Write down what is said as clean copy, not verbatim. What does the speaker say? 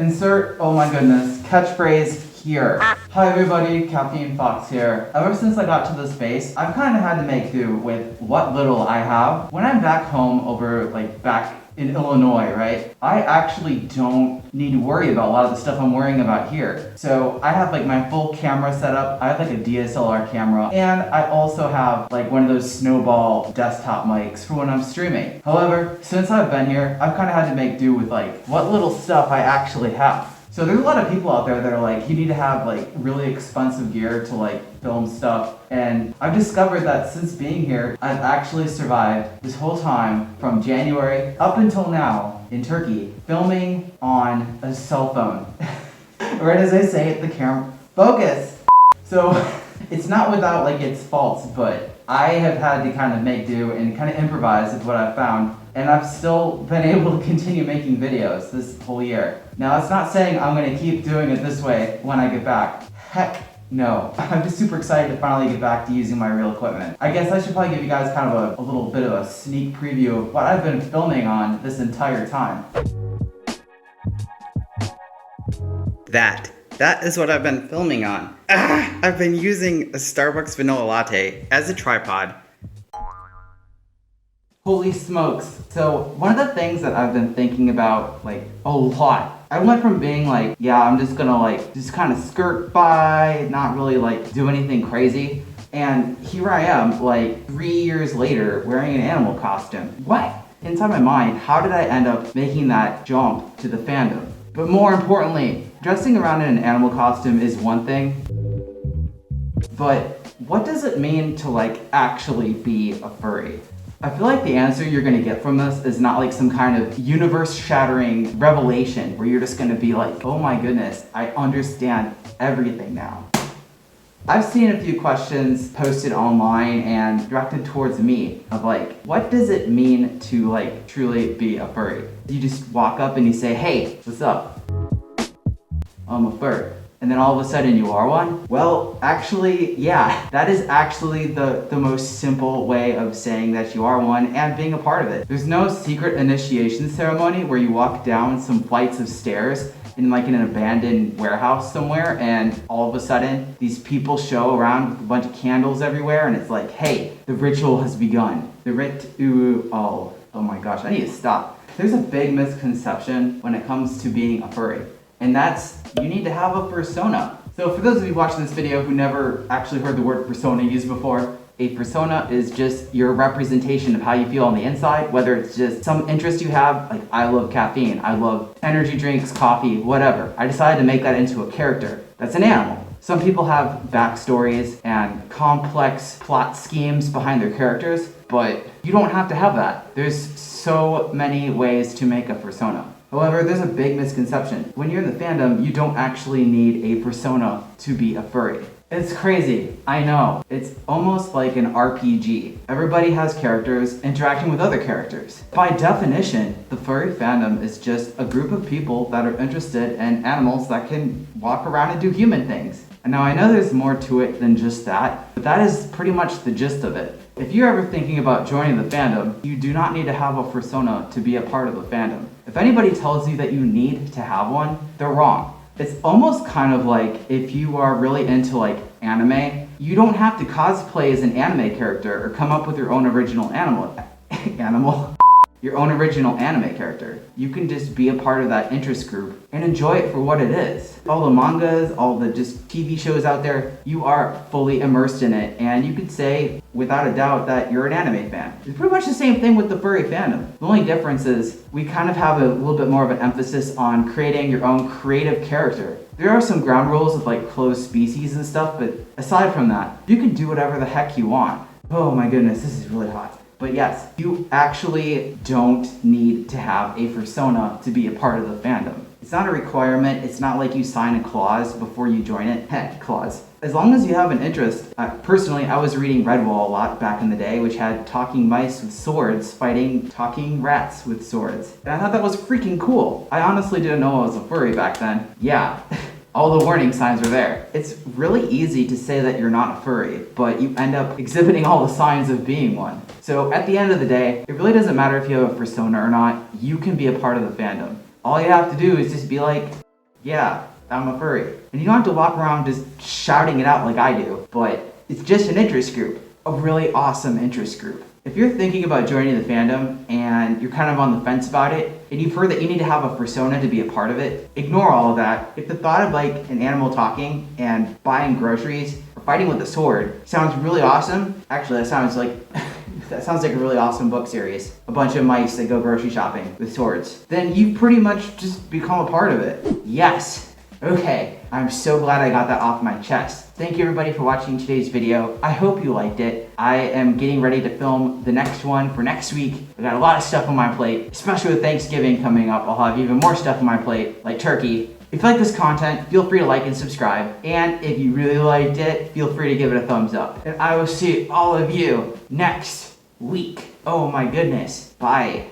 Insert, oh my goodness, catchphrase here. Hi everybody, Caffeine Fox here. Ever since I got to this base, I've kind of had to make do with what little I have. When I'm back home back in Illinois, right? I actually don't need to worry about a lot of the stuff I'm worrying about here. So I have my full camera set up. I have a DSLR camera, and I also have one of those snowball desktop mics for when I'm streaming. However, since I've been here, I've kind of had to make do with what little stuff I actually have. So there's a lot of people out there that are you need to have really expensive gear to film stuff. And I've discovered that since being here, I've actually survived this whole time from January up until now in Turkey, filming on a cell phone. Right as I say it, the camera, focus. So it's not without its faults, but I have had to kind of make do and kind of improvise with what I've found. And I've still been able to continue making videos this whole year. Now, it's not saying I'm going to keep doing it this way when I get back. Heck no. I'm just super excited to finally get back to using my real equipment. I guess I should probably give you guys kind of a little bit of a sneak preview of what I've been filming on this entire time. That is what I've been filming on. I've been using a Starbucks vanilla latte as a tripod. Holy smokes. So one of the things that I've been thinking about a lot, I went from being yeah, I'm just gonna just kind of skirt by, not really do anything crazy. And here I am 3 years later wearing an animal costume. What? Inside my mind, how did I end up making that jump to the fandom? But more importantly, dressing around in an animal costume is one thing, but what does it mean to actually be a furry? I feel like the answer you're gonna get from this is not some kind of universe-shattering revelation where you're just gonna be oh my goodness, I understand everything now. I've seen a few questions posted online and directed towards me of what does it mean to truly be a furry? You just walk up and you say, hey, what's up? I'm a furry. And then all of a sudden you are one? Well, actually, yeah, that is actually the most simple way of saying that you are one and being a part of it. There's no secret initiation ceremony where you walk down some flights of stairs in an abandoned warehouse somewhere and all of a sudden these people show around with a bunch of candles everywhere and it's hey, the ritual has begun. Oh my gosh, I need to stop. There's a big misconception when it comes to being a furry. And that's, you need to have a persona. So for those of you watching this video who never actually heard the word persona used before, a persona is just your representation of how you feel on the inside, whether it's just some interest you have, I love caffeine, I love energy drinks, coffee, whatever. I decided to make that into a character that's an animal. Some people have backstories and complex plot schemes behind their characters, but you don't have to have that. There's so many ways to make a persona. However, there's a big misconception. When you're in the fandom, you don't actually need a persona to be a furry. It's crazy, I know. It's almost like an RPG. Everybody has characters interacting with other characters. By definition, the furry fandom is just a group of people that are interested in animals that can walk around and do human things. And now I know there's more to it than just that, but that is pretty much the gist of it. If you're ever thinking about joining the fandom, you do not need to have a persona to be a part of the fandom. If anybody tells you that you need to have one, they're wrong. It's almost kind of if you are really into anime, you don't have to cosplay as an anime character or come up with your own original your own original anime character. You can just be a part of that interest group and enjoy it for what it is. All the mangas, all the just TV shows out there, you are fully immersed in it, and you could say without a doubt that you're an anime fan. It's pretty much the same thing with the furry fandom. The only difference is we kind of have a little bit more of an emphasis on creating your own creative character. There are some ground rules with closed species and stuff, but aside from that, you can do whatever the heck you want. Oh my goodness, this is really hot. But yes, you actually don't need to have a persona to be a part of the fandom. It's not a requirement. It's not like you sign a clause before you join it. Heck, clause. As long as you have an interest. Personally, I was reading Redwall a lot back in the day, which had talking mice with swords fighting talking rats with swords. And I thought that was freaking cool. I honestly didn't know I was a furry back then. Yeah. All the warning signs are there. It's really easy to say that you're not a furry, but you end up exhibiting all the signs of being one. So at the end of the day, it really doesn't matter if you have a persona or not, you can be a part of the fandom. All you have to do is just be yeah, I'm a furry. And you don't have to walk around just shouting it out like I do, but it's just an interest group, a really awesome interest group. If you're thinking about joining the fandom and you're kind of on the fence about it, and you've heard that you need to have a Fursona to be a part of it, ignore all of that. If the thought of like an animal talking and buying groceries or fighting with a sword sounds really awesome, actually that sounds like a really awesome book series. A bunch of mice that go grocery shopping with swords. Then you've pretty much just become a part of it. Yes. Okay, I'm so glad I got that off my chest. Thank you everybody for watching today's video. I hope you liked it. I am getting ready to film the next one for next week. I got a lot of stuff on my plate, especially with Thanksgiving coming up. I'll have even more stuff on my plate, like turkey. If you like this content, feel free to like and subscribe. And if you really liked it, feel free to give it a thumbs up. And I will see all of you next week. Oh my goodness. Bye.